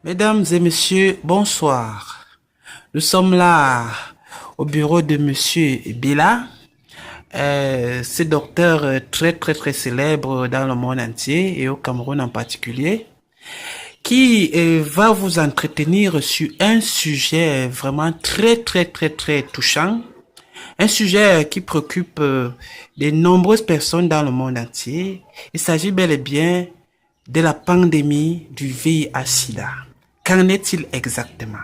Mesdames et messieurs, bonsoir. Nous sommes là au bureau de monsieur Bella, ce docteur très célèbre dans le monde entier et au Cameroun en particulier, qui va vous entretenir sur un sujet vraiment très touchant, un sujet qui préoccupe de nombreuses personnes dans le monde entier. Il s'agit bel et bien de la pandémie du VIH-Sida. Qu'en est-il exactement?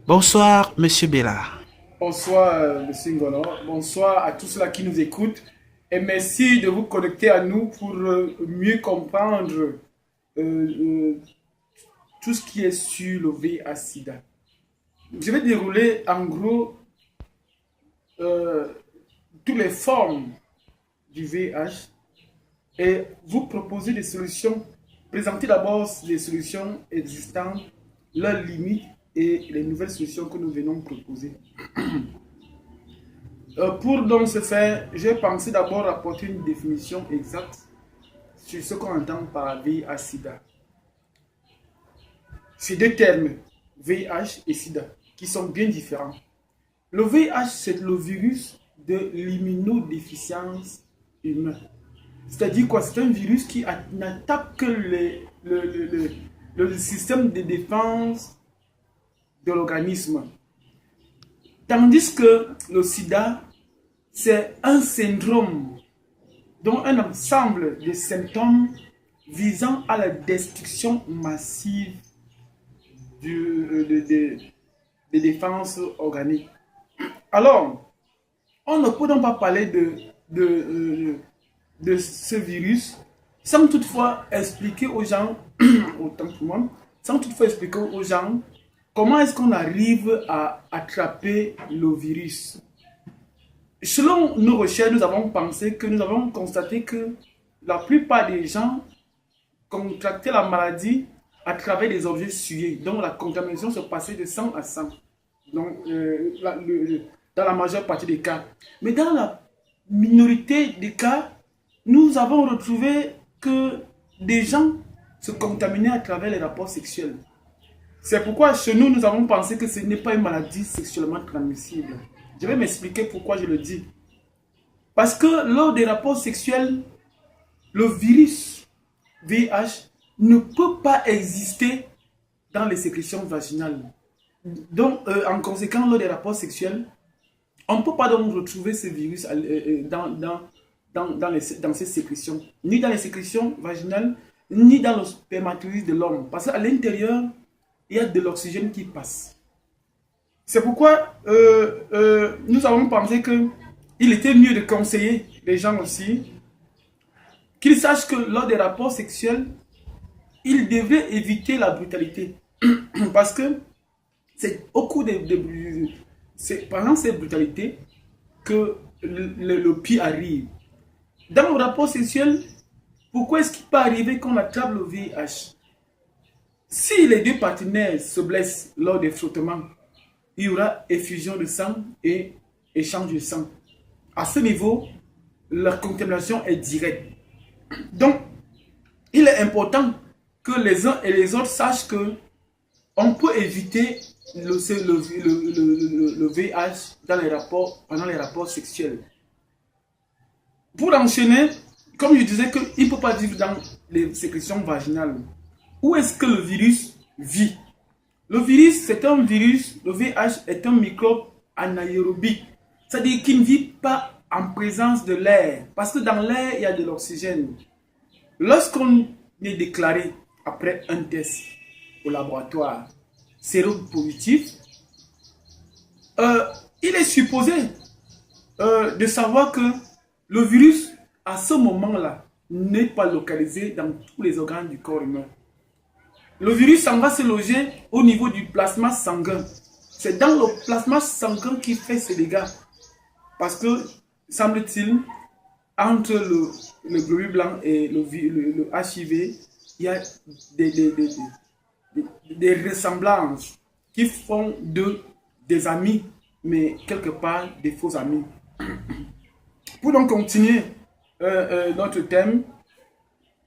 Bonsoir, monsieur Bella. Bonsoir, Monsieur Ngono. Bonsoir à tous ceux qui nous écoutent. Et merci de vous connecter à nous pour mieux comprendre euh, tout ce qui est sur le VIH-Sida. Je vais dérouler en gros euh, toutes les formes du VIH et vous proposer des solutions. Présenter d'abord les solutions existantes, leurs limites et les nouvelles solutions que nous venons proposer. Pour donc ce faire, j'ai pensé d'abord apporter une définition exacte sur ce qu'on entend par VIH-Sida. Ces deux termes, VIH et Sida, qui sont bien différents. Le VIH, c'est le virus de l'immunodéficience humaine. C'est-à-dire quoi? C'est un virus qui n'attaque que le système de défense de l'organisme. Tandis que le sida, c'est un syndrome, dont un ensemble de symptômes visant à la destruction massive des défenses organiques. Alors, on ne peut donc pas parler de ce virus sans toutefois expliquer aux gens, autant que moi, sans toutefois expliquer aux gens comment est-ce qu'on arrive à attraper le virus. Selon nos recherches, nous avons constaté que la plupart des gens contractaient la maladie à travers des objets souillés. Donc la contamination se passait de sang à sang. Donc, dans la majeure partie des cas. Mais dans la minorité des cas, nous avons retrouvé que des gens se contaminaient à travers les rapports sexuels. C'est pourquoi chez nous, nous avons pensé que ce n'est pas une maladie sexuellement transmissible. Je vais m'expliquer pourquoi je le dis. Parce que lors des rapports sexuels, le virus VIH ne peut pas exister dans les sécrétions vaginales. Donc, en conséquence, lors des rapports sexuels, on ne peut pas donc retrouver ce virus dans ces sécrétions, ni dans les sécrétions vaginales, ni dans le spermatozoïde de l'homme. Parce qu'à l'intérieur, il y a de l'oxygène qui passe. C'est pourquoi nous avons pensé qu'il était mieux de conseiller les gens aussi qu'ils sachent que lors des rapports sexuels, ils devraient éviter la brutalité. Parce que c'est au cours c'est pendant cette brutalité que le pire arrive. Dans le rapport sexuel, pourquoi est-ce qu'il peut arriver qu'on attrape le VIH? Si les deux partenaires se blessent lors des frottements, il y aura effusion de sang et échange de sang. À ce niveau, la contamination est directe. Donc, il est important que les uns et les autres sachent que on peut éviter le VIH pendant les rapports sexuels. Pour enchaîner, comme je disais qu'il ne peut pas vivre dans les sécrétions vaginales. Où est-ce que le virus vit? Le virus, c'est un virus, le VIH est un microbe anaérobique. C'est-à-dire qu'il ne vit pas en présence de l'air. Parce que dans l'air, il y a de l'oxygène. Lorsqu'on est déclaré après un test au laboratoire séropositif, il est supposé de savoir que le virus, à ce moment-là, n'est pas localisé dans tous les organes du corps humain. Le virus s'en va se loger au niveau du plasma sanguin. C'est dans le plasma sanguin qui fait ses dégâts. Parce que, semble-t-il, entre le globule blanc et le HIV, il y a des ressemblances qui font des amis, mais quelque part des faux amis. Pour donc continuer notre thème,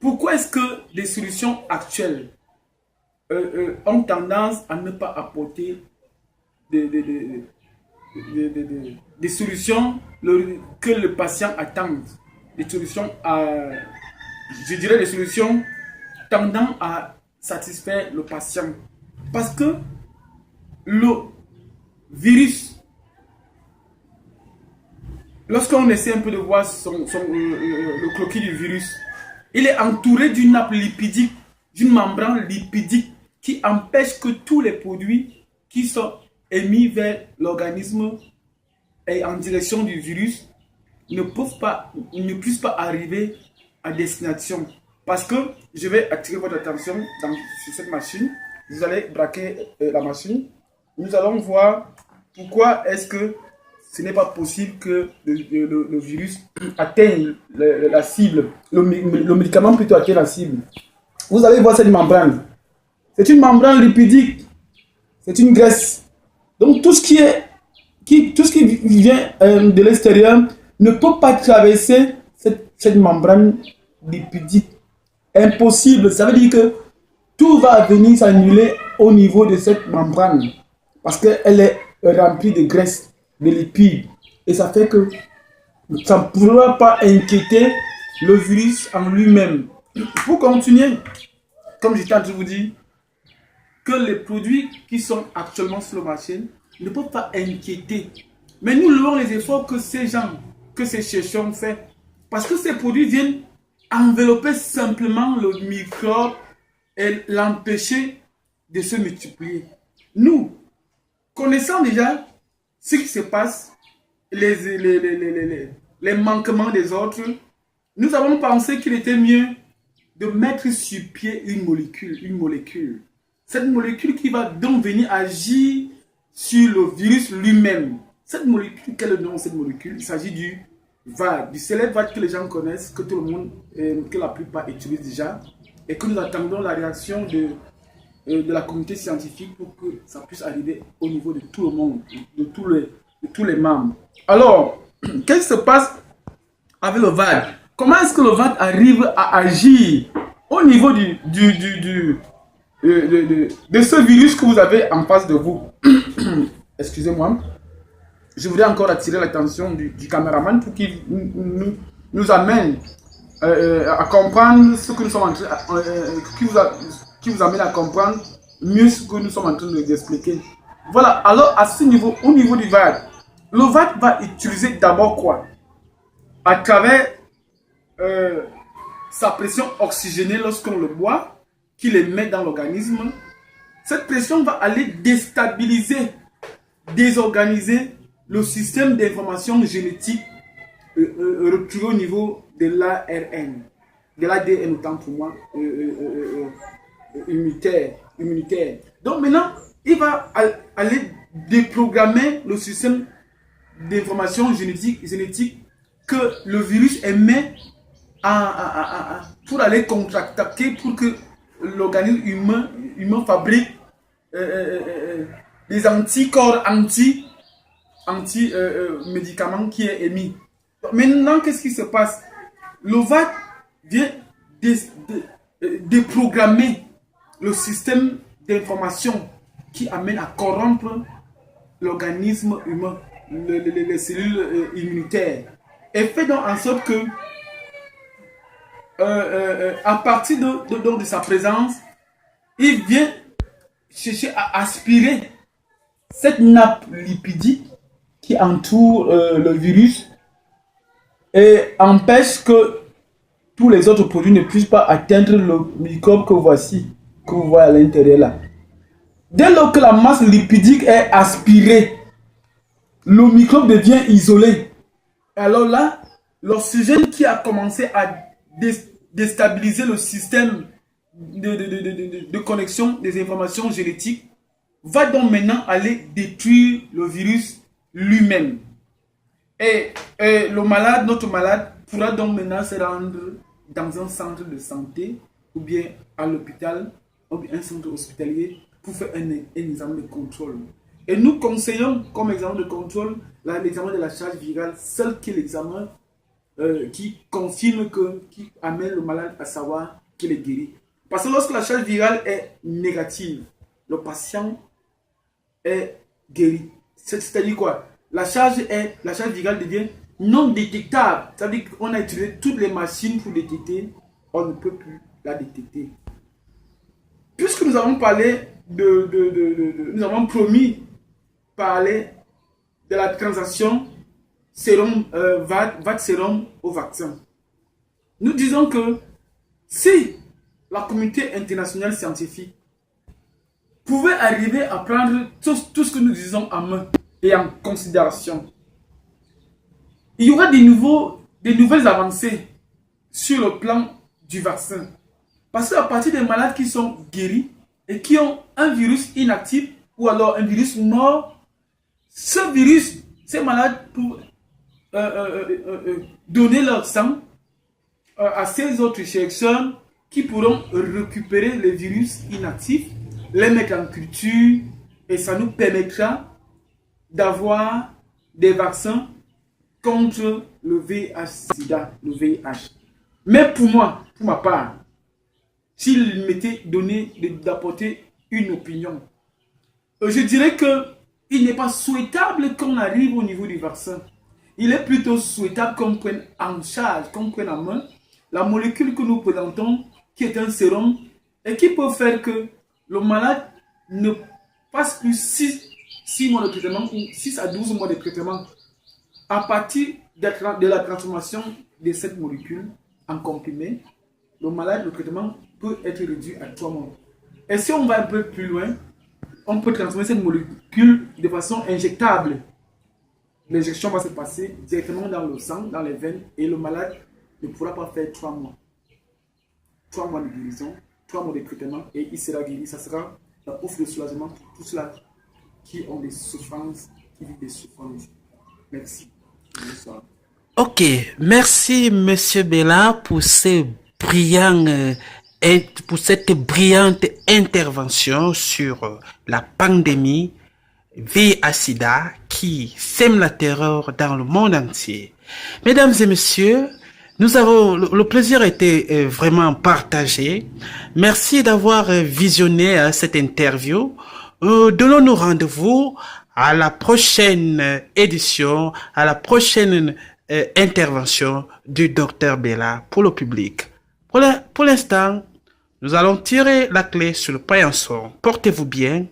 pourquoi est-ce que des solutions actuelles ont tendance à ne pas apporter des solutions que le patient attend. Des solutions je dirais des solutions tendant à satisfaire le patient. Parce que le virus, lorsqu'on essaie un peu de voir le croquis du virus, il est entouré d'une nappe lipidique, d'une membrane lipidique qui empêche que tous les produits qui sont émis vers l'organisme et en direction du virus ne puissent pas arriver à destination. Parce que je vais attirer votre attention sur cette machine. Vous allez braquer la machine. Nous allons voir pourquoi est-ce que ce n'est pas possible que le virus atteigne la cible, le médicament plutôt atteigne la cible. Vous allez voir cette membrane. C'est une membrane lipidique. C'est une graisse. Donc tout ce qui vient de l'extérieur ne peut pas traverser cette membrane lipidique. Impossible. Ça veut dire que tout va venir s'annuler au niveau de cette membrane. Parce qu'elle est remplie de graisse, de lipides. Et ça fait que ça ne pourra pas inquiéter le virus en lui-même. Pour continuer, comme j'étais en train de vous dire, que les produits qui sont actuellement sur le marché ne peuvent pas inquiéter. Mais nous louons les efforts que ces gens, que ces chercheurs ont fait. Parce que ces produits viennent envelopper simplement le microbe et l'empêcher de se multiplier. Nous, connaissant déjà ce qui se passe, les manquements des autres, nous avons pensé qu'il était mieux de mettre sur pied une molécule. Cette molécule qui va donc venir agir sur le virus lui-même. Cette molécule, quel est le nom de cette molécule? Il s'agit du VAD, du célèbre VAD que les gens connaissent, que tout le monde, que la plupart utilisent déjà, et que nous attendons la réaction de la communauté scientifique pour que ça puisse arriver au niveau de tout le monde, de tous les membres. Alors, qu'est-ce qui se passe avec le VAD? Comment est-ce que le VAD arrive à agir au niveau de ce virus que vous avez en face de vous? Excusez-moi. Je voudrais encore attirer l'attention du caméraman pour qu'il nous amène à comprendre ce que nous sommes en train qui vous amène à comprendre mieux ce que nous sommes en train d'expliquer. Voilà, alors à ce niveau, au niveau du VAD, le VAD va utiliser d'abord quoi? À travers sa pression oxygénée lorsqu'on le boit, qu'il émet dans l'organisme, cette pression va aller déstabiliser, désorganiser le système d'information génétique retrouvé au niveau de l'ARN, de l'ADN autant pour moi, immunitaire. Donc maintenant, il va aller déprogrammer le système d'information génétique que le virus émet pour aller contre-attaquer, pour que l'organisme humain fabrique des anticorps anti-médicaments qui est émis. Maintenant, qu'est-ce qui se passe? Le VAD vient déprogrammer le système d'information qui amène à corrompre l'organisme humain, les cellules immunitaires, et fait donc en sorte que à partir de sa présence, il vient chercher à aspirer cette nappe lipidique qui entoure le virus et empêche que tous les autres produits ne puissent pas atteindre le microbe que vous voyez à l'intérieur là. Dès lors que la masse lipidique est aspirée, le microbe devient isolé. Alors là, l'oxygène qui a commencé à déstabiliser le système de connexion des informations génétiques va donc maintenant aller détruire le virus lui-même. Et notre malade pourra donc maintenant se rendre dans un centre de santé ou bien à l'hôpital ou bien un centre hospitalier pour faire un examen de contrôle. Et nous conseillons comme examen de contrôle l'examen de la charge virale, seul qui est l'examen qui confirme qui amène le malade à savoir qu'il est guéri. Parce que lorsque la charge virale est négative, le patient est guéri. C'est-à-dire quoi? La charge virale devient non détectable. C'est-à-dire qu'on a utilisé toutes les machines pour détecter, on ne peut plus la détecter. Puisque nous avons parlé nous avons promis parler de la transaction sérum, VAT sérum au vaccin. Nous disons que si la communauté internationale scientifique pouvait arriver à prendre tout ce que nous disons en main et en considération, il y aura des nouvelles avancées sur le plan du vaccin. Parce qu'à partir des malades qui sont guéris et qui ont un virus inactif ou alors un virus mort, ce virus, ces malades pour donner leur sang à ces autres chercheurs qui pourront récupérer les virus inactifs, les mettre en culture et ça nous permettra d'avoir des vaccins contre le VIH-Sida, le VIH. Mais pour moi, pour ma part, s'il m'était donné d'apporter une opinion, je dirais qu'il n'est pas souhaitable qu'on arrive au niveau du vaccin. Il est plutôt souhaitable qu'on prenne en charge, qu'on prenne en main la molécule que nous présentons, qui est un sérum, et qui peut faire que le malade ne passe plus 6 mois de traitement ou 6 à 12 mois de traitement. À partir de la transformation de cette molécule en comprimé, le traitement peut être réduit à 3 mois. Et si on va un peu plus loin, on peut transformer cette molécule de façon injectable. L'injection va se passer directement dans le sang, dans les veines, et le malade ne pourra pas faire 3 mois. 3 mois de guérison, 3 mois de traitement, et il sera guéri. Ça sera un ouf de soulagement pour tous ceux qui ont des souffrances, qui vivent des souffrances. Merci. Bonsoir. Ok, merci Monsieur Bella pour cette brillante intervention sur la pandémie VIH-Sida qui sème la terreur dans le monde entier. Mesdames et messieurs, le plaisir a été vraiment partagé. Merci d'avoir visionné cette interview. Donnons-nous rendez-vous à la prochaine édition, à la prochaine intervention du docteur Bella pour le public. Pour l'instant, nous allons tirer la clé sur le paillasson. Portez-vous bien.